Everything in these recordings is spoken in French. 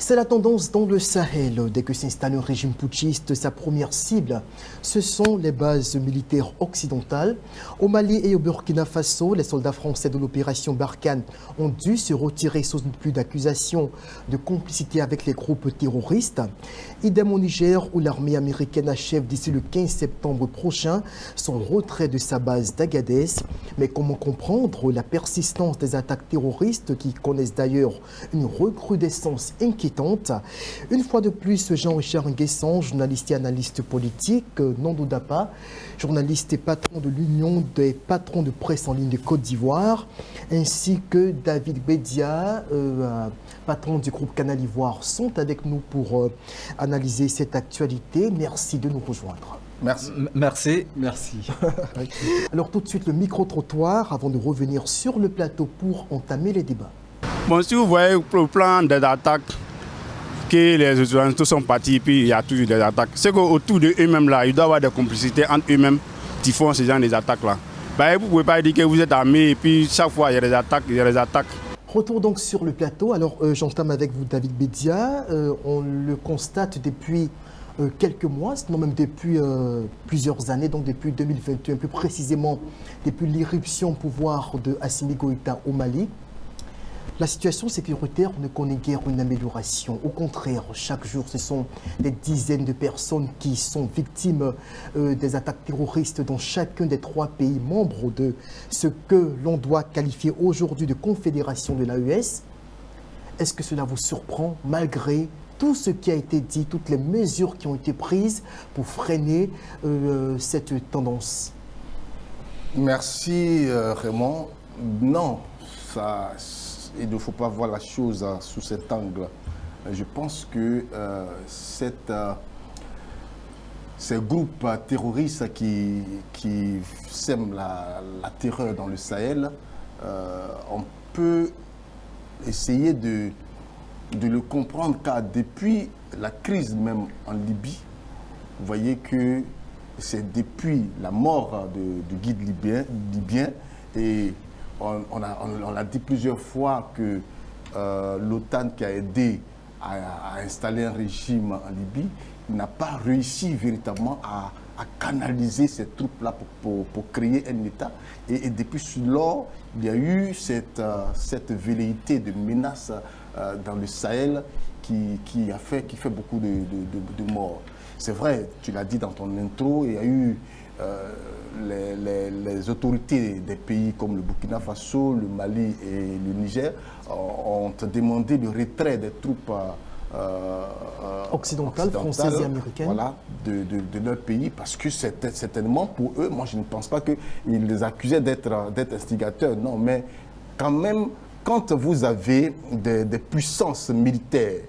C'est la tendance dans le Sahel. Dès que s'installe un régime putschiste, sa première cible, ce sont les bases militaires occidentales. Au Mali et au Burkina Faso, les soldats français de l'opération Barkhane ont dû se retirer sous une pluie d'accusations de complicité avec les groupes terroristes. Idem au Niger, où l'armée américaine achève d'ici le 15 septembre prochain son retrait de sa base d'Agadez. Mais comment comprendre la persistance des attaques terroristes qui connaissent d'ailleurs une recrudescence inquiétante? Une fois de plus, Jean-Richard Nguessan, journaliste et analyste politique, Nando Dapa, journaliste et patron de l'Union des patrons de presse en ligne de Côte d'Ivoire, ainsi que David Bedia, patron du groupe Canal Ivoire, sont avec nous pour analyser cette actualité. Merci de nous rejoindre. Merci. Alors tout de suite, le micro-trottoir avant de revenir sur le plateau pour entamer les débats. Bon, si vous voyez le plan des attaques, que les Occidentaux sont partis, puis il y a toujours des attaques. C'est qu'autour d'eux-mêmes, là, il doit y avoir des complicités entre eux-mêmes qui font ces genre des attaques-là. Ben, vous ne pouvez pas dire que vous êtes armés et puis chaque fois il y a des attaques, Retour donc sur le plateau. Alors j'entame avec vous David Bedia. On le constate depuis quelques mois, sinon même depuis plusieurs années, donc depuis 2021, plus précisément depuis l'irruption au pouvoir de Assimi Goïta au Mali. La situation sécuritaire ne connaît guère une amélioration. Au contraire, chaque jour, ce sont des dizaines de personnes qui sont victimes des attaques terroristes dans chacun des 3 pays membres de ce que l'on doit qualifier aujourd'hui de confédération de l'AES. Est-ce que cela vous surprend malgré tout ce qui a été dit, toutes les mesures qui ont été prises pour freiner cette tendance? Merci Raymond. Non, il ne faut pas voir la chose sous cet angle. Je pense que ces groupes terroristes qui sèment la terreur dans le Sahel, on peut essayer de le comprendre car depuis la crise même en Libye, vous voyez que c'est depuis la mort du guide libyen et on a dit plusieurs fois que l'OTAN qui a aidé à installer un régime en Libye n'a pas réussi véritablement à canaliser ces troupes-là pour créer un État. Et depuis lors, il y a eu cette velléité de menace dans le Sahel qui fait beaucoup de morts. C'est vrai, tu l'as dit dans ton intro, il y a eu les autorités des pays comme le Burkina Faso, le Mali et le Niger ont demandé le retrait des troupes occidentales, françaises et américaines, voilà, de leur pays, parce que c'était certainement pour eux, moi je ne pense pas qu'ils les accusaient d'être instigateurs, non, mais quand même, quand vous avez des puissances militaires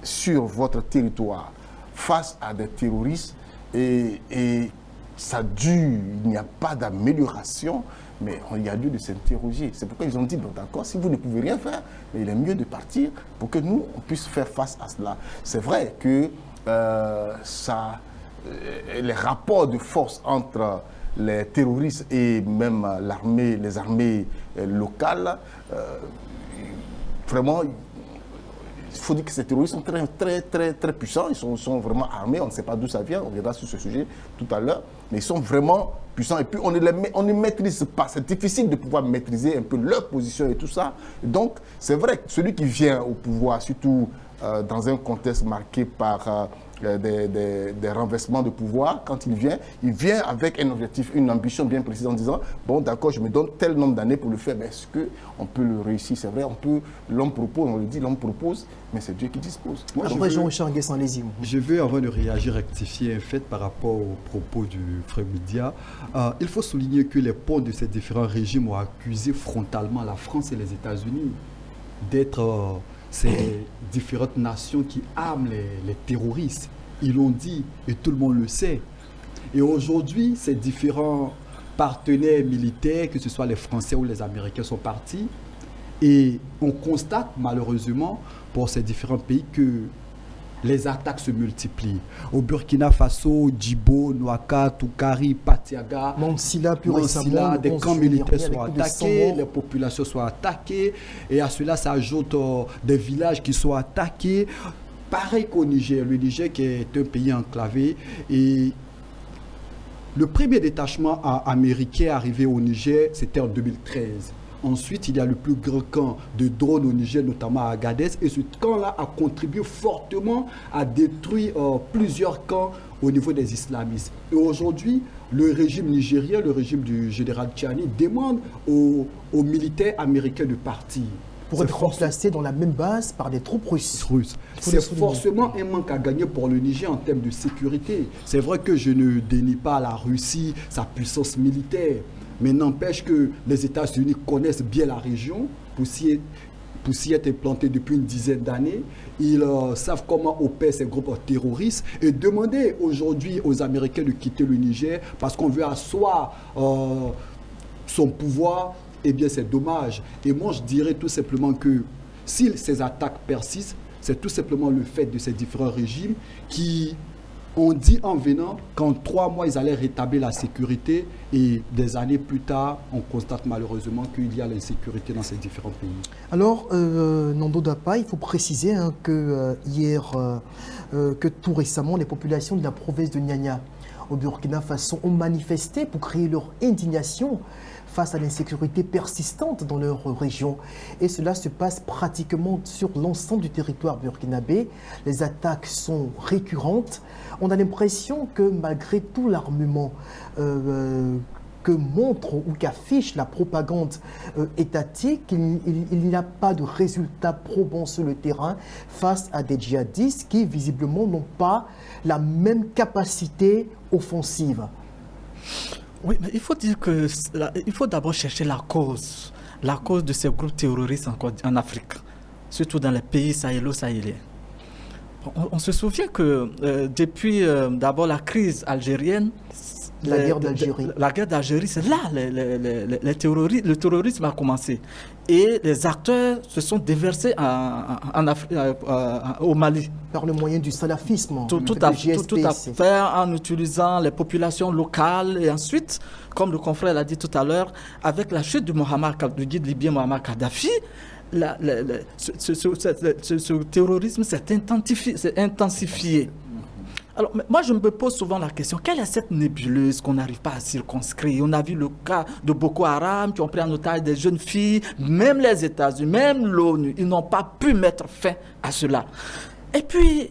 sur votre territoire face à des terroristes et ça dure, il n'y a pas d'amélioration, mais il y a lieu de s'interroger. C'est pourquoi ils ont dit, bon d'accord, si vous ne pouvez rien faire, mais il est mieux de partir pour que nous, on puisse faire face à cela. C'est vrai que les rapports de force entre les terroristes et même les armées locales, vraiment, il faut dire que ces terroristes sont très puissants, ils sont vraiment armés, on ne sait pas d'où ça vient, on verra sur ce sujet tout à l'heure, mais ils sont vraiment puissants et puis on ne maîtrise pas, c'est difficile de pouvoir maîtriser un peu leur position et tout ça. Donc c'est vrai que celui qui vient au pouvoir, surtout dans un contexte marqué par des renversements de pouvoir, quand il vient avec un objectif, une ambition bien précise en disant bon d'accord, je me donne tel nombre d'années pour le faire, mais est-ce qu'on peut le réussir? C'est vrai, l'homme propose, on le dit, l'homme propose, mais c'est Dieu qui dispose. Après Jean-Richard Nguessan, allez-y. Je veux, avant de réagir, rectifier un fait par rapport aux propos du frère Bedia. Il faut souligner que les ponts de ces différents régimes ont accusé frontalement la France et les États-Unis d'être ces différentes nations qui arment les terroristes. Ils l'ont dit et tout le monde le sait. Et aujourd'hui, ces différents partenaires militaires, que ce soit les Français ou les Américains, sont partis. Et on constate malheureusement pour ces différents pays que les attaques se multiplient. Au Burkina Faso, Djibo, Nouaka, Toukari, Patiaga, Mansilla, plus Mansilla, récemment, des le 11 camps juillet militaires dernier, sont avec plus de 100 attaqués, morts. les populations sont attaquées, et à cela s'ajoutent des villages qui sont attaqués. Pareil qu'au Niger, le Niger qui est un pays enclavé, et le premier détachement américain arrivé au Niger, c'était en 2013. Ensuite, il y a le plus grand camp de drones au Niger, notamment à Agadez. Et ce camp-là a contribué fortement à détruire plusieurs camps au niveau des islamistes. Et aujourd'hui, le régime nigérien, le régime du général Tchiani, demande aux militaires américains de partir. Pour être remplacé dans la même base par des troupes russes. C'est forcément un manque à gagner pour le Niger en termes de sécurité. C'est vrai que je ne dénie pas la Russie, sa puissance militaire, mais n'empêche que les États-Unis connaissent bien la région pour s'y être implantés depuis une dizaine d'années. Ils savent comment opèrent ces groupes terroristes et demander aujourd'hui aux Américains de quitter le Niger parce qu'on veut asseoir son pouvoir. Eh bien, c'est dommage. Et moi, je dirais tout simplement que si ces attaques persistent, c'est tout simplement le fait de ces différents régimes qui ont dit en venant qu'en 3 mois, ils allaient rétablir la sécurité. Et des années plus tard, on constate malheureusement qu'il y a l'insécurité dans ces différents pays. Alors, Nando Dapa, il faut préciser que que tout récemment, les populations de la province de Nyanya au Burkina Faso ont manifesté pour crier leur indignation face à l'insécurité persistante dans leur région. Et cela se passe pratiquement sur l'ensemble du territoire burkinabé. Les attaques sont récurrentes. On a l'impression que malgré tout l'armement que montre ou qu'affiche la propagande étatique, il n'y a pas de résultats probants sur le terrain face à des djihadistes qui visiblement n'ont pas la même capacité offensive. Oui, mais il faut dire que il faut d'abord chercher la cause de ces groupes terroristes en Afrique, surtout dans les pays sahélo-sahéliens. On se souvient que depuis d'abord la crise algérienne, la guerre d'Algérie, c'est là le terrorisme a commencé. Et les acteurs se sont déversés au Mali. Par le moyen du salafisme. Tout à fait, en utilisant les populations locales. Et ensuite, comme le confrère l'a dit tout à l'heure, avec la chute du guide libyen Mohamed Kadhafi, ce terrorisme s'est intensifié. Alors, moi, je me pose souvent la question, quelle est cette nébuleuse qu'on n'arrive pas à circonscrire? On a vu le cas de Boko Haram qui ont pris en otage des jeunes filles, même les États-Unis, même l'ONU, ils n'ont pas pu mettre fin à cela. Et puis,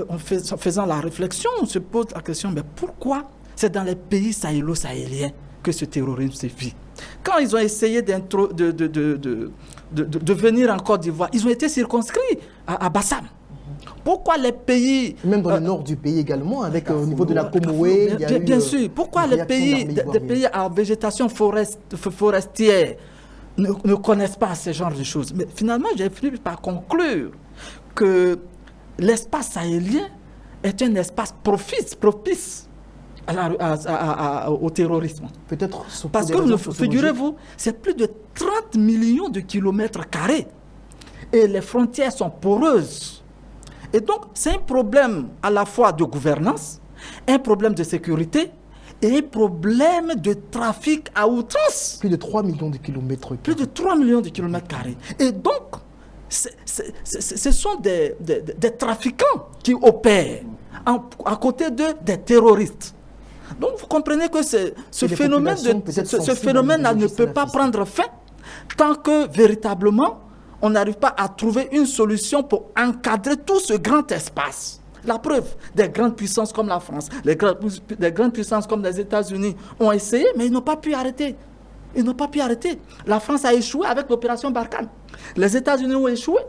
en faisant la réflexion, on se pose la question, mais pourquoi c'est dans les pays sahélo-sahéliens que ce terrorisme sévit? Quand ils ont essayé de venir en Côte d'Ivoire, ils ont été circonscrits à Bassam. Pourquoi les pays... Même dans le nord du pays également, avec au niveau de la Comoé, il y a bien sûr. Pourquoi les pays, des pays à végétation forestière ne connaissent pas ce genre de choses? Mais finalement, j'ai fini par conclure que l'espace sahélien est un espace propice au terrorisme. Peut-être parce que, figurez-vous, c'est plus de 30 millions de kilomètres carrés. Et les frontières sont poreuses. Et donc, c'est un problème à la fois de gouvernance, un problème de sécurité et un problème de trafic à outrance. Plus de 3 millions de kilomètres carrés. Plus de 3 millions de kilomètres carrés. Et donc, ce sont des trafiquants qui opèrent à côté des terroristes. Donc, vous comprenez que ce phénomène ne peut pas prendre fin tant que véritablement on n'arrive pas à trouver une solution pour encadrer tout ce grand espace. La preuve, des grandes puissances comme la France, des grandes puissances comme les États-Unis ont essayé, mais ils n'ont pas pu arrêter. La France a échoué avec l'opération Barkhane. Les États-Unis ont échoué.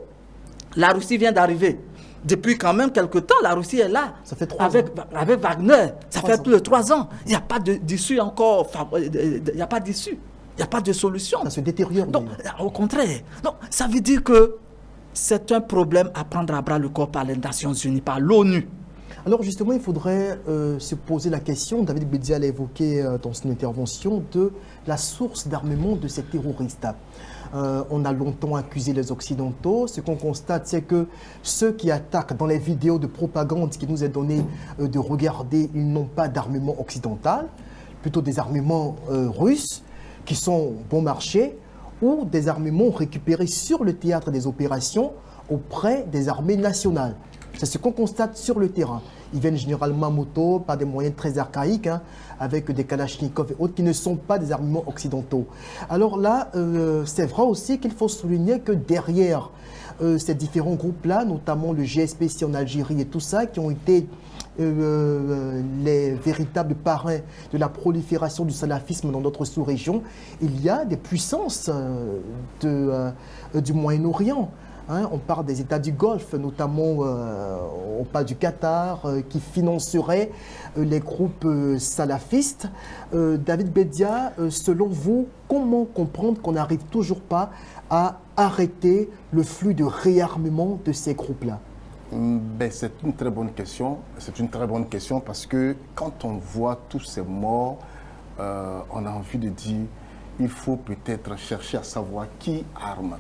La Russie vient d'arriver. Depuis quand même quelque temps, la Russie est là. Ça fait 3 ans. Avec Wagner. Ça fait plus de 3 ans. Il n'y a pas d'issue encore. Il n'y a pas d'issue. Il n'y a pas de solution. Ça se détériore. Donc, au contraire. Donc, ça veut dire que c'est un problème à prendre à bras le corps par les Nations Unies, par l'ONU. Alors justement, il faudrait se poser la question, David Bedia l'a évoqué dans son intervention, de la source d'armement de ces terroristes. On a longtemps accusé les Occidentaux. Ce qu'on constate, c'est que ceux qui attaquent dans les vidéos de propagande qui nous est donné de regarder, ils n'ont pas d'armement occidental, plutôt des armements russes qui sont bon marché ou des armements récupérés sur le théâtre des opérations auprès des armées nationales. C'est ce qu'on constate sur le terrain. Ils viennent généralement à moto, par des moyens très archaïques, hein, avec des kalachnikovs et autres qui ne sont pas des armements occidentaux. Alors là, c'est vrai aussi qu'il faut souligner que derrière ces différents groupes-là, notamment le GSPC en Algérie et tout ça, qui ont été les véritables parrains de la prolifération du salafisme dans notre sous-région, il y a des puissances du Moyen-Orient. Hein, on parle des États du Golfe, notamment on parle du Qatar, qui financerait les groupes salafistes. David Bedia, selon vous, comment comprendre qu'on n'arrive toujours pas à arrêter le flux de réarmement de ces groupes-là? Ben, c'est une très bonne question. C'est une très bonne question parce que quand on voit tous ces morts, on a envie de dire il faut peut-être chercher à savoir qui arme.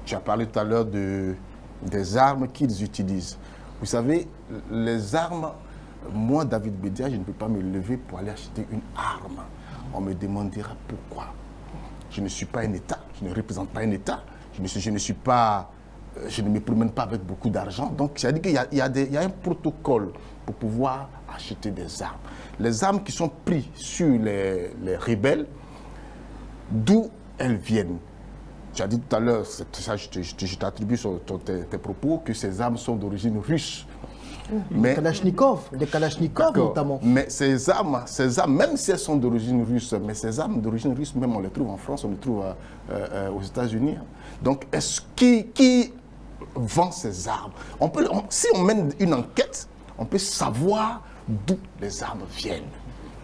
Tu as parlé tout à l'heure des armes qu'ils utilisent. Vous savez, les armes, moi, David Bedia, je ne peux pas me lever pour aller acheter une arme. On me demandera pourquoi. Je ne suis pas un État, je ne représente pas un État, je ne me promène pas avec beaucoup d'argent. Donc, c'est-à-dire qu'il y a un protocole pour pouvoir acheter des armes. Les armes qui sont prises sur les rebelles, d'où elles viennent. Tu as dit tout à l'heure, je t'attribue sur tes propos, que ces armes sont d'origine russe. Les Kalachnikov notamment. Mais ces armes, même si elles sont d'origine russe, mais ces armes d'origine russe, même on les trouve en France, on les trouve aux États-Unis. Donc, qui vend ces armes? Si on mène une enquête, on peut savoir d'où les armes viennent.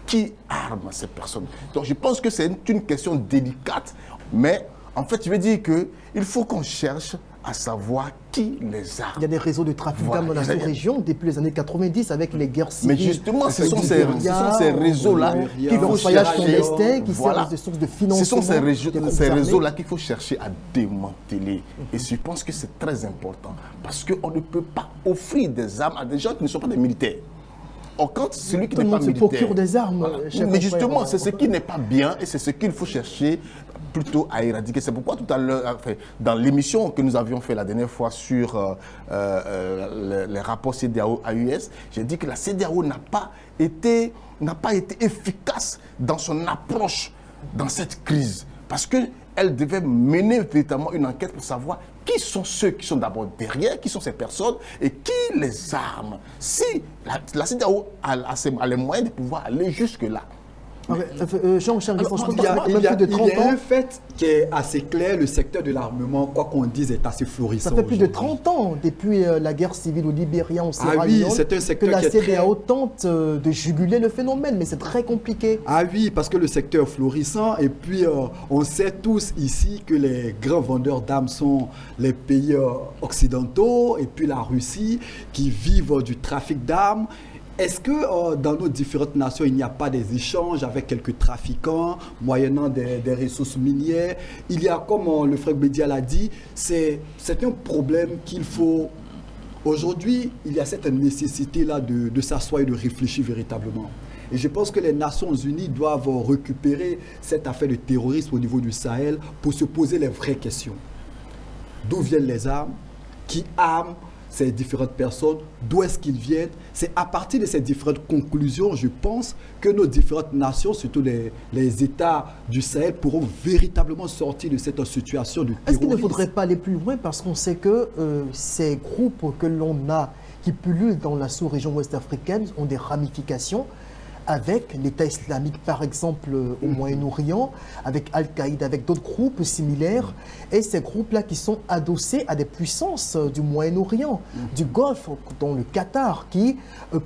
Qui arme ces personnes? Donc, je pense que c'est une question délicate, mais en fait, je veux dire qu'il faut qu'on cherche à savoir qui les a. Il y a des réseaux de trafic d'armes dans la sous-région depuis les années 90 avec les guerres civiles. Mais justement, ce sont ces réseaux-là qu'il faut chercher. Qui servent de source de financement. Ce sont ces réseaux-là qu'il faut chercher à démanteler. Et je pense que c'est très important parce qu'on ne peut pas offrir des armes à des gens qui ne sont pas des militaires. Or, quand celui qui n'est pas militaire... se procure des armes. Voilà. Mais justement, c'est ce qui n'est pas bien et c'est ce qu'il faut chercher plutôt à éradiquer. C'est pourquoi tout à l'heure, dans l'émission que nous avions fait la dernière fois sur les rapports CEDEAO-AES, j'ai dit que la CEDEAO n'a pas été efficace dans son approche dans cette crise. Parce qu'elle devait mener véritablement une enquête pour savoir qui sont ceux qui sont d'abord derrière, qui sont ces personnes et qui les arme. Si la CEDEAO a les moyens de pouvoir aller jusque-là. Jean-Michel, il y a un fait qui est assez clair, le secteur de l'armement, quoi qu'on dise, est assez florissant. Ça fait plus de 30 ans, depuis la guerre civile au Libéria, en Sierra Leone, que la CEDEAO tente de juguler le phénomène, mais c'est très compliqué. Ah oui, parce que le secteur est florissant, et puis on sait tous ici que les grands vendeurs d'armes sont les pays occidentaux, et puis la Russie, qui vivent du trafic d'armes. Est-ce que dans nos différentes nations, il n'y a pas des échanges avec quelques trafiquants, moyennant des ressources minières? Il y a, comme le frère Bedia l'a dit, c'est un problème qu'il faut... Aujourd'hui, il y a cette nécessité-là de s'asseoir et de réfléchir véritablement. Et je pense que les Nations Unies doivent récupérer cette affaire de terrorisme au niveau du Sahel pour se poser les vraies questions. D'où viennent les armes? Qui arment ces différentes personnes, d'où est-ce qu'ils viennent? C'est à partir de ces différentes conclusions, je pense, que nos différentes nations, surtout les États du Sahel, pourront véritablement sortir de cette situation de terrorisme. Est-ce qu'il ne faudrait pas aller plus loin? Parce qu'on sait que ces groupes que l'on a, qui pullulent dans la sous-région ouest africaine, ont des ramifications avec l'État islamique, par exemple, au Moyen-Orient, avec Al-Qaïda, avec d'autres groupes similaires, et ces groupes-là qui sont adossés à des puissances du Moyen-Orient, du Golfe, dont le Qatar, qui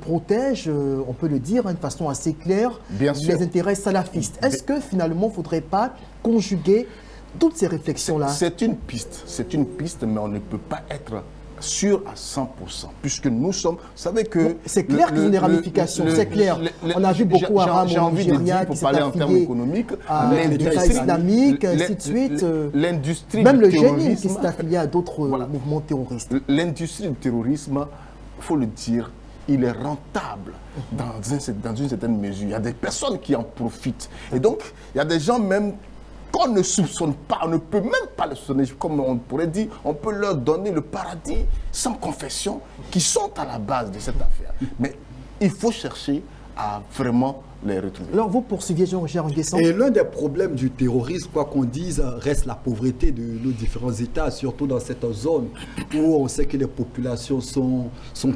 protège, on peut le dire de façon assez claire, les intérêts salafistes. Est-ce que finalement, il ne faudrait pas conjuguer toutes ces réflexions-là? C'est une piste, mais on ne peut pas être sûr à 100%, puisque nous sommes... Vous savez que... C'est clair qu'ils ont des ramifications, c'est clair. On a vu beaucoup Haram au Nigeria qui s'est affilié à l'État islamique, ainsi de suite. L'industrie même le du génie terrorisme, qui s'est affilié à d'autres mouvements terroristes. L'industrie du terrorisme, il faut le dire, il est rentable dans une certaine mesure. Il y a des personnes qui en profitent. Et donc, il y a des gens même qu'on ne soupçonne pas, on ne peut même pas le soupçonner, comme on pourrait dire, on peut leur donner le paradis sans confession, qui sont à la base de cette affaire. Mais il faut chercher à vraiment les retrouver. Alors vous poursuivez Jean-Roger Nguessan. Et l'un des problèmes du terrorisme, quoi qu'on dise, reste la pauvreté de nos différents États, surtout dans cette zone où on sait que les populations sont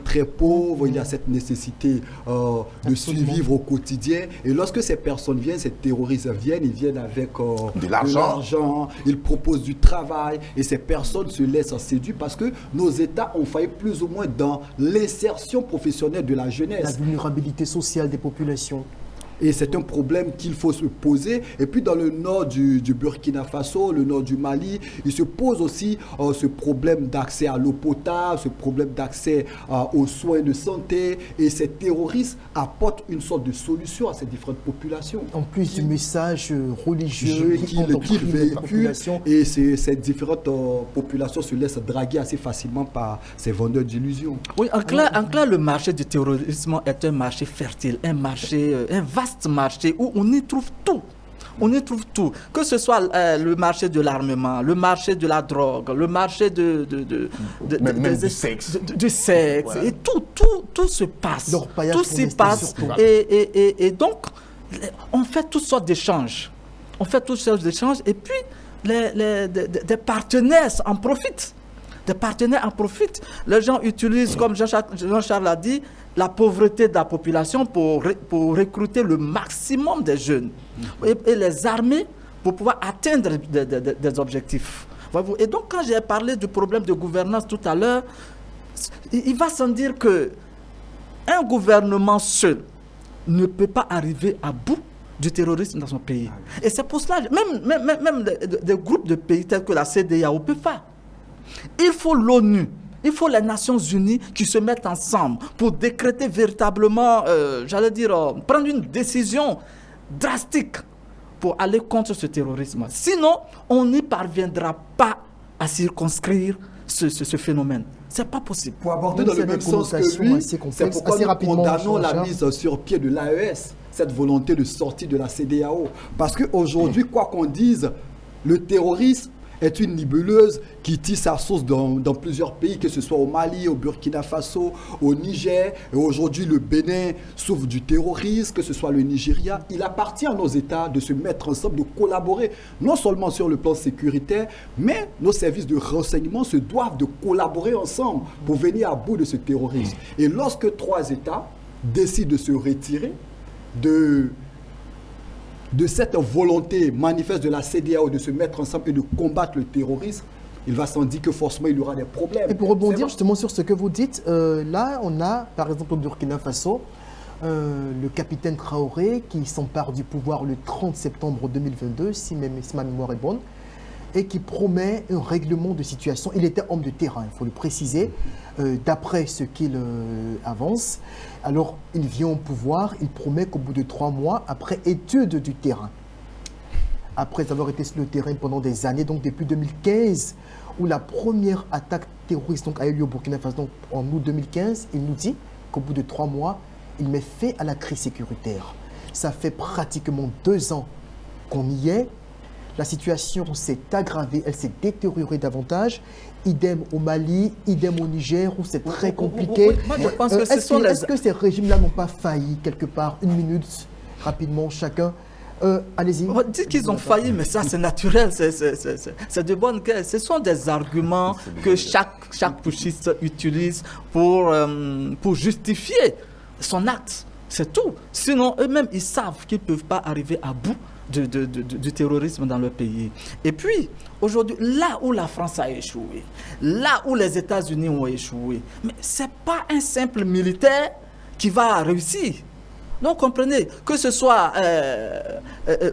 très pauvres, il y a cette nécessité de survivre au quotidien. Et lorsque ces personnes viennent, ces terroristes viennent, ils viennent avec de l'argent, ils proposent du travail, et ces personnes se laissent séduire parce que nos États ont failli plus ou moins dans l'insertion professionnelle de la jeunesse. La vulnérabilité sociale des populations. Et c'est un problème qu'il faut se poser. Et puis dans le nord du Burkina Faso, le nord du Mali, il se pose aussi ce problème d'accès à l'eau potable, ce problème d'accès aux soins de santé. Et ces terroristes apportent une sorte de solution à ces différentes populations. En plus du message religieux qu'ils véhiculent. Et ces différentes populations se laissent draguer assez facilement par ces vendeurs d'illusions. Oui, en clair, le marché du terrorisme est un marché fertile, un vaste marché où on y trouve tout. On y trouve tout. Que ce soit le marché de l'armement, le marché de la drogue, le marché du sexe. Du sexe. Voilà. Et tout se passe. Tout s'y passe. Et donc, on fait toutes sortes d'échanges. Et puis, des partenaires en profitent. Les gens utilisent, comme Jean-Charles l'a dit, la pauvreté de la population pour recruter le maximum des jeunes et les armer pour pouvoir atteindre des objectifs. Et donc, quand j'ai parlé du problème de gouvernance tout à l'heure, il va sans dire qu'un gouvernement seul ne peut pas arriver à bout du terrorisme dans son pays. Et c'est pour cela, même des groupes de pays tels que la CEDEAO peuvent pas. Il faut l'ONU, il faut les Nations Unies qui se mettent ensemble pour décréter véritablement, prendre une décision drastique pour aller contre ce terrorisme. Sinon, on n'y parviendra pas à circonscrire ce phénomène. C'est pas possible. Pour aborder dans le même sens que lui, c'est pourquoi nous condamnons la mise sur pied de l'AES, cette volonté de sortie de la CEDEAO. Parce qu'aujourd'hui, quoi qu'on dise, le terrorisme est une nébuleuse qui tire sa source dans plusieurs pays, que ce soit au Mali, au Burkina Faso, au Niger. Et aujourd'hui, le Bénin souffre du terrorisme, que ce soit le Nigeria. Il appartient à nos États de se mettre ensemble, de collaborer, non seulement sur le plan sécuritaire, mais nos services de renseignement se doivent de collaborer ensemble pour venir à bout de ce terrorisme. Et lorsque 3 États décident de se retirer de cette volonté manifeste de la CEDEAO de se mettre ensemble et de combattre le terrorisme, il va sans dire que forcément il y aura des problèmes. Et pour rebondir justement sur ce que vous dites, là on a par exemple au Burkina Faso le capitaine Traoré qui s'empare du pouvoir le 30 septembre 2022, si ma mémoire est bonne, et qui promet un règlement de situation. Il était homme de terrain, il faut le préciser, d'après ce qu'il avance. Alors, il vient au pouvoir, il promet qu'au bout de 3 mois, après étude du terrain, après avoir été sur le terrain pendant des années, donc depuis 2015, où la première attaque terroriste a eu lieu au Burkina Faso, donc en août 2015, il nous dit qu'au bout de 3 mois, il met fin à la crise sécuritaire. Ça fait pratiquement 2 ans qu'on y est. La situation s'est aggravée, elle s'est détériorée davantage. Idem au Mali, idem au Niger, où c'est très compliqué. Moi, je pense que est-ce que ces régimes-là n'ont pas failli quelque part? 1 minute, rapidement, chacun. Allez-y. On dit qu'ils ont failli, mais ça, c'est naturel. C'est de bonne guerre. Ce sont des arguments que chaque putschiste utilise pour justifier son acte. C'est tout. Sinon, eux-mêmes, ils savent qu'ils ne peuvent pas arriver à bout du terrorisme dans leur pays. Et puis, aujourd'hui, là où la France a échoué, là où les États-Unis ont échoué, mais ce n'est pas un simple militaire qui va réussir. Donc comprenez, que ce soit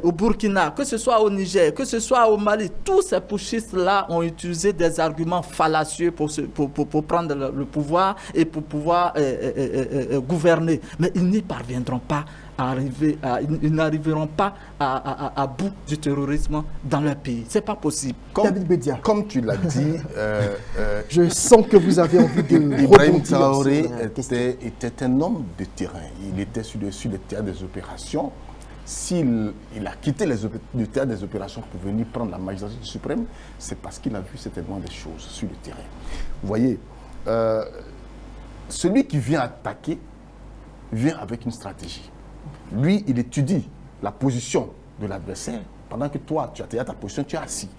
au Burkina, que ce soit au Niger, que ce soit au Mali, tous ces putschistes-là ont utilisé des arguments fallacieux pour prendre le pouvoir et pour pouvoir gouverner. Mais ils n'y parviendront pas ils n'arriveront pas à bout du terrorisme dans leur pays. Ce n'est pas possible. David Bedia. Comme tu l'as dit, Je sens que vous avez envie de Ibrahim rebondir sur Traoré la question. était un homme de terrain. Il était sur le théâtre des opérations. S'il a quitté le théâtre des opérations pour venir prendre la magistrature suprême, c'est parce qu'il a vu certainement des choses sur le terrain. Vous voyez, celui qui vient attaquer vient avec une stratégie. Lui, il étudie la position de l'adversaire pendant que toi, tu as ta position, tu es assis.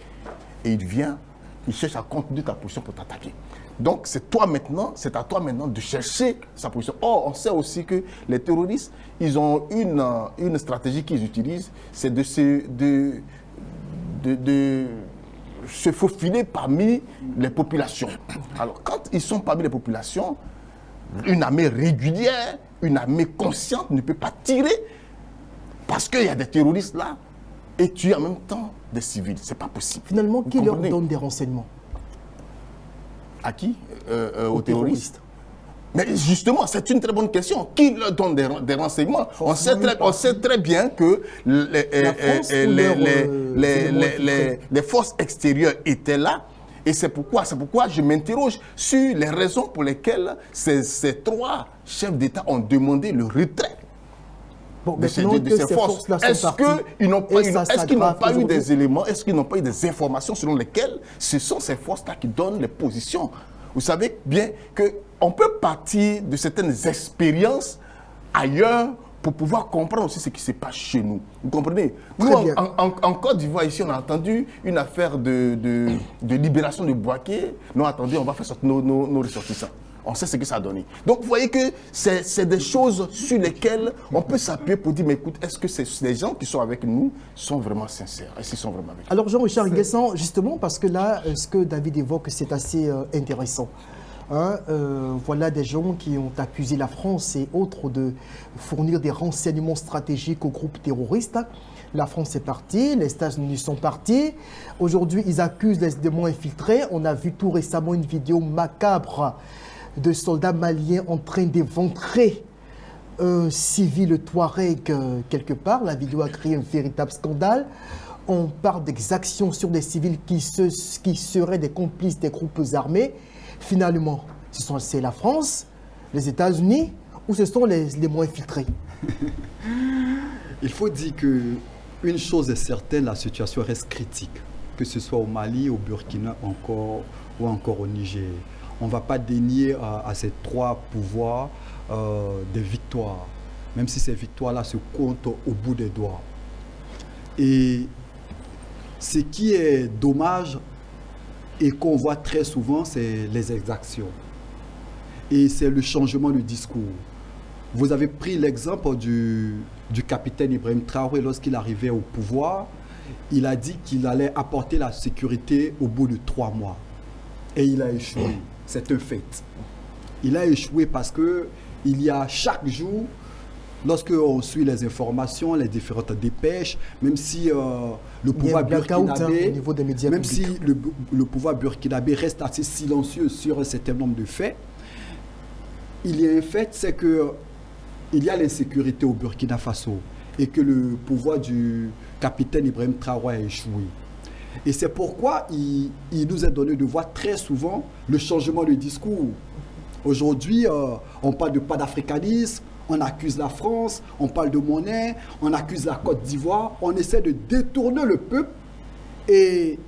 Et il vient, il cherche à continuer ta position pour t'attaquer. Donc, c'est à toi maintenant de chercher sa position. Or, on sait aussi que les terroristes, ils ont une stratégie qu'ils utilisent, c'est de se faufiler parmi les populations. Alors, quand ils sont parmi les populations, une armée régulière, une armée consciente ne peut pas tirer parce qu'il y a des terroristes là et tuer en même temps des civils. C'est pas possible. Finalement, Vous qui leur comprenez? donne des renseignements? À qui? Aux terroristes. Mais justement, c'est une très bonne question. Qui leur donne des renseignements? On sait très bien que les forces extérieures étaient là. Et c'est pourquoi je m'interroge sur les raisons pour lesquelles ces trois chefs d'État ont demandé le retrait de ces forces. Est-ce qu'ils n'ont pas eu des éléments, est-ce qu'ils n'ont pas eu des informations selon lesquelles ce sont ces forces-là qui donnent les positions? Vous savez bien qu'on peut partir de certaines expériences ailleurs pour pouvoir comprendre aussi ce qui se passe chez nous. Vous comprenez? Nous, en Côte d'Ivoire, ici, on a entendu une affaire de libération de Bouaké. Nous, attendez, on va faire sortir nos ressortissants. On sait ce que ça a donné. Donc, vous voyez que c'est des choses sur lesquelles on peut s'appuyer pour dire, mais écoute, est-ce que les gens qui sont avec nous sont vraiment sincères? Est-ce qu'ils sont vraiment avec nous? Alors, Jean-Richard Nguessan, justement, parce que là, ce que David évoque, c'est assez intéressant. Voilà des gens qui ont accusé la France et autres de fournir des renseignements stratégiques aux groupes terroristes. La France est partie, les États-Unis sont partis. Aujourd'hui, ils accusent les démons infiltrés. On a vu tout récemment une vidéo macabre de soldats maliens en train d'éventrer un civil Touareg quelque part. La vidéo a créé un véritable scandale. On parle d'exactions sur des civils qui seraient des complices des groupes armés. Finalement, c'est la France, les États-Unis ou ce sont les moins infiltrés? Il faut dire qu'une chose est certaine, la situation reste critique, que ce soit au Mali, au Burkina ou encore au Niger. On ne va pas dénier à ces trois pouvoirs des victoires, même si ces victoires-là se comptent au bout des doigts. Et ce qui est dommage et qu'on voit très souvent, c'est les exactions. Et c'est le changement de discours. Vous avez pris l'exemple du capitaine Ibrahim Traoré lorsqu'il arrivait au pouvoir. Il a dit qu'il allait apporter la sécurité au bout de 3 mois. Et il a échoué. C'est un fait. Il a échoué parce qu'il y a chaque jour, lorsque on suit les informations, les différentes dépêches, même si le pouvoir burkinabé, même si le pouvoir burkinabé reste assez silencieux sur un certain nombre de faits, il y a un fait, c'est que il y a l'insécurité au Burkina Faso et que le pouvoir du capitaine Ibrahim Traoré a échoué. Et c'est pourquoi il nous est donné de voir très souvent le changement de discours. Aujourd'hui, on parle de panafricanisme, on accuse la France, on parle de monnaie, on accuse la Côte d'Ivoire, on essaie de détourner le peuple et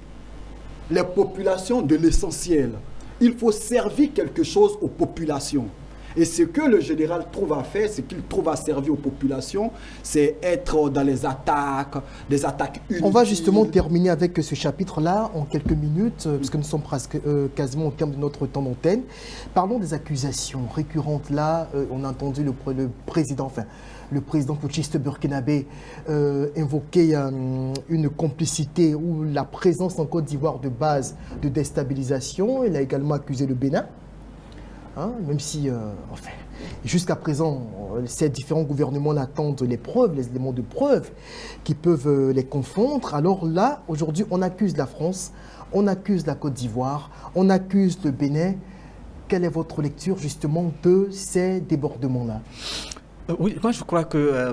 les populations de l'essentiel. Il faut servir quelque chose aux populations. Et ce que le général trouve à faire, ce qu'il trouve à servir aux populations, c'est être dans les attaques, des attaques inutiles. On va justement terminer avec ce chapitre-là en quelques minutes, parce que nous sommes presque quasiment au terme de notre temps d'antenne. Parlons des accusations récurrentes. Là, on a entendu le président putschiste burkinabé invoquer une complicité ou la présence en Côte d'Ivoire de base de déstabilisation. Il a également accusé le Bénin. hein, même si, enfin, jusqu'à présent, ces différents gouvernements attendent les preuves, les éléments de preuve qui peuvent les confondre. Alors là, aujourd'hui, on accuse la France, on accuse la Côte d'Ivoire, on accuse le Bénin. Quelle est votre lecture justement de ces débordements-là? Oui, moi je crois que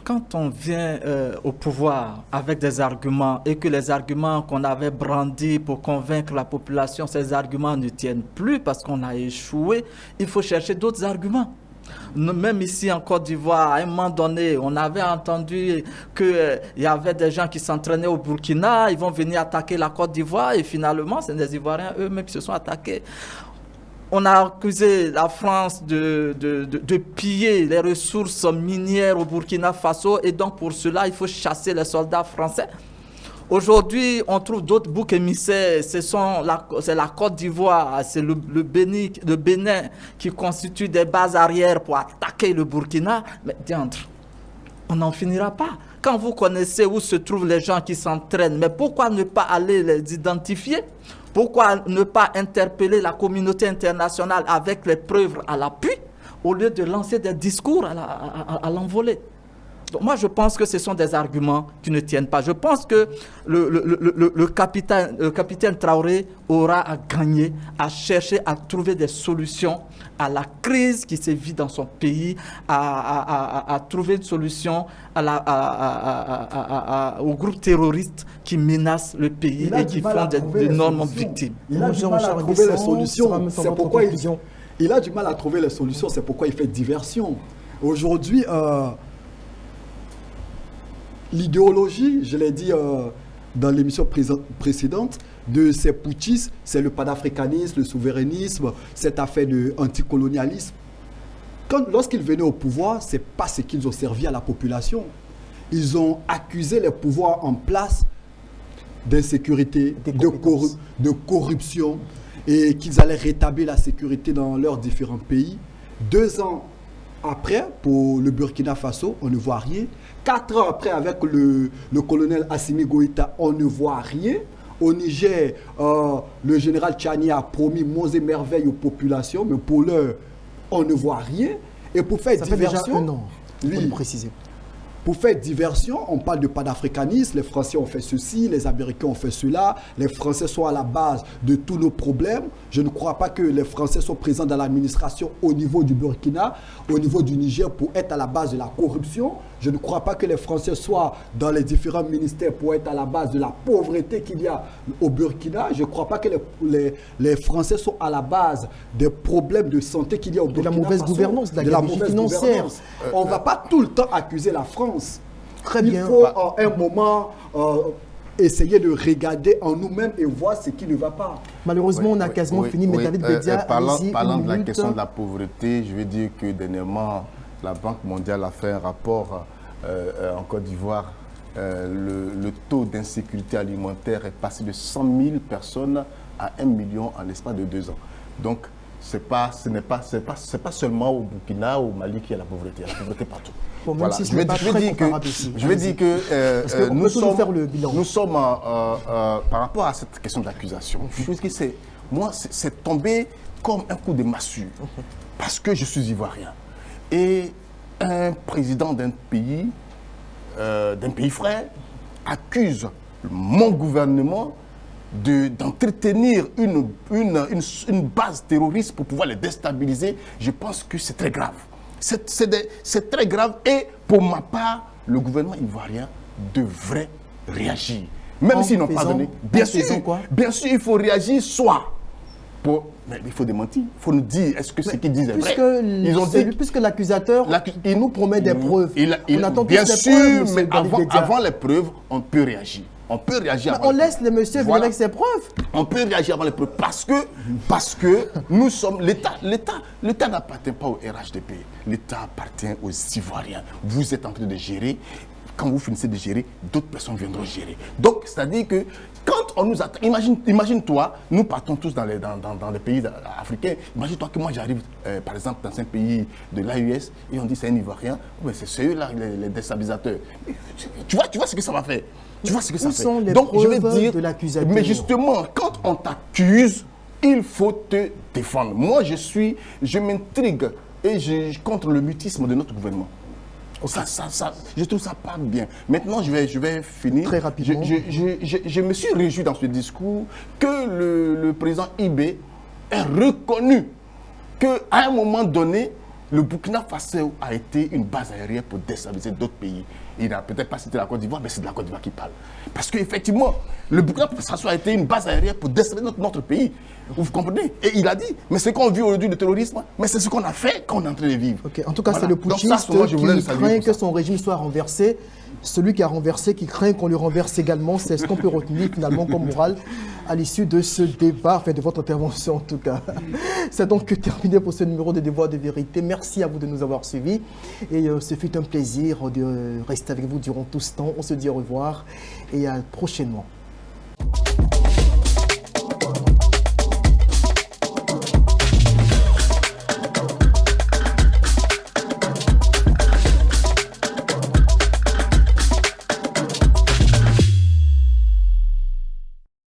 quand on vient au pouvoir avec des arguments et que les arguments qu'on avait brandis pour convaincre la population, ces arguments ne tiennent plus parce qu'on a échoué, il faut chercher d'autres arguments. Même ici en Côte d'Ivoire, à un moment donné, on avait entendu qu'il y avait des gens qui s'entraînaient au Burkina, ils vont venir attaquer la Côte d'Ivoire et finalement, c'est des Ivoiriens eux-mêmes qui se sont attaqués. On a accusé la France de piller les ressources minières au Burkina Faso et donc pour cela, il faut chasser les soldats français. Aujourd'hui, on trouve d'autres boucs émissaires. C'est la Côte d'Ivoire, c'est le Bénin qui constitue des bases arrières pour attaquer le Burkina. Mais diantre, on n'en finira pas. Quand vous connaissez où se trouvent les gens qui s'entraînent, mais pourquoi ne pas aller les identifier? Pourquoi ne pas interpeller la communauté internationale avec les preuves à l'appui au lieu de lancer des discours à l'envolée? Donc moi, je pense que ce sont des arguments qui ne tiennent pas. Je pense que le capitaine Traoré aura à gagner, à chercher à trouver des solutions à la crise qui sévit dans son pays, à trouver une solution aux groupes terroristes qui menacent le pays et qui font d'énormes victimes. Il a du mal à trouver les solutions. C'est pourquoi il a du mal à trouver les solutions. C'est pourquoi il fait diversion. Aujourd'hui, l'idéologie, je l'ai dit dans l'émission précédente, de ces putschistes, c'est le panafricanisme, le souverainisme, cette affaire de anticolonialisme. Lorsqu'ils venaient au pouvoir, ce n'est pas ce qu'ils ont servi à la population. Ils ont accusé les pouvoirs en place d'insécurité, de corruption, et qu'ils allaient rétablir la sécurité dans leurs différents pays. 2 ans après, pour le Burkina Faso, on ne voit rien. 4 ans après, avec le colonel Assimi Goïta, on ne voit rien. Au Niger, le général Tchani a promis monts et merveilles aux populations, mais pour l'heure, on ne voit rien. Et pour faire diversion, fait déjà 1 an, oui, préciser. Pour faire diversion, on parle de panafricanisme, les Français ont fait ceci, les Américains ont fait cela, les Français sont à la base de tous nos problèmes. Je ne crois pas que les Français sont présents dans l'administration au niveau du Burkina, au niveau du Niger pour être à la base de la corruption. Je ne crois pas que les Français soient dans les différents ministères pour être à la base de la pauvreté qu'il y a au Burkina. Je ne crois pas que les Français sont à la base des problèmes de santé qu'il y a au Burkina. De la mauvaise gouvernance, de la gabegie financière. On ne va pas tout le temps accuser la France. Très bien. Il faut à un moment essayer de regarder en nous-mêmes et voir ce qui ne va pas. Malheureusement, on a quasiment fini, mais David Bedia, parlant de la question de la pauvreté, je veux dire que dernièrement, la Banque mondiale a fait un rapport en Côte d'Ivoire. Le taux d'insécurité alimentaire est passé de 100 000 personnes à 1 million en l'espace de 2 ans. Donc, ce n'est pas seulement au Burkina ou au Mali qu'il y a la pauvreté. Il y a la pauvreté partout. Bon, même si je veux dire que nous sommes par rapport à cette question d'accusation. Je veux dire que c'est tombé comme un coup de massue parce que je suis ivoirien. Et un président d'un pays frère accuse mon gouvernement d'entretenir une base terroriste pour pouvoir les déstabiliser. Je pense que c'est très grave. C'est très grave et pour ma part, le gouvernement ivoirien devrait réagir. Même s'ils n'ont pas donné. Bien sûr, il faut réagir mais il faut démentir. Il faut nous dire, est-ce que ce qu'ils disent est vrai? Puisque l'accusateur nous promet des preuves. On attend bien sûr, mais avant les preuves, on peut réagir. On peut réagir on laisse les messieurs venir avec ses preuves. On peut réagir avant les preuves parce que nous sommes l'État. L'État n'appartient pas au RHDP. l'État appartient aux Ivoiriens. Vous êtes en train de gérer. Quand vous finissez de gérer, d'autres personnes viendront gérer. Donc, c'est-à-dire que quand on nous attend, imagine-toi, nous partons tous dans les pays africains. Imagine-toi que moi j'arrive, par exemple, dans un pays de l'AES et on dit c'est un Ivoirien. Ouais, c'est eux-là, les déstabilisateurs. Tu vois ce que ça va faire. Tu vois ce que ça fait. Donc, je vais dire, de l'accusation. Mais justement, quand on t'accuse, il faut te défendre. Moi, je m'intrigue et contre le mutisme de notre gouvernement. Je trouve ça pas bien. Maintenant, je vais finir. Très rapidement. Je me suis réjoui dans ce discours que le président Ibé ait reconnu qu'à un moment donné, le Burkina Faso a été une base aérienne pour déstabiliser d'autres pays. Il n'a peut-être pas cité la Côte d'Ivoire, mais c'est de la Côte d'Ivoire qui parle. Parce qu'effectivement, le Burkina Faso a été une base aérienne pour déstabiliser notre pays. Vous comprenez? Et il a dit, mais ce qu'on vit aujourd'hui, le terrorisme, mais c'est ce qu'on a fait quand on est en train de vivre. Okay. En tout cas, voilà. C'est le putschiste qui craint que son régime soit renversé. Celui qui a renversé, qui craint qu'on lui renverse également, c'est ce qu'on peut retenir finalement comme morale à l'issue de ce débat, enfin de votre intervention en tout cas. C'est donc terminé pour ce numéro de Devoir de vérité. Merci à vous de nous avoir suivis et ce fut un plaisir de rester avec vous durant tout ce temps. On se dit au revoir et à prochainement.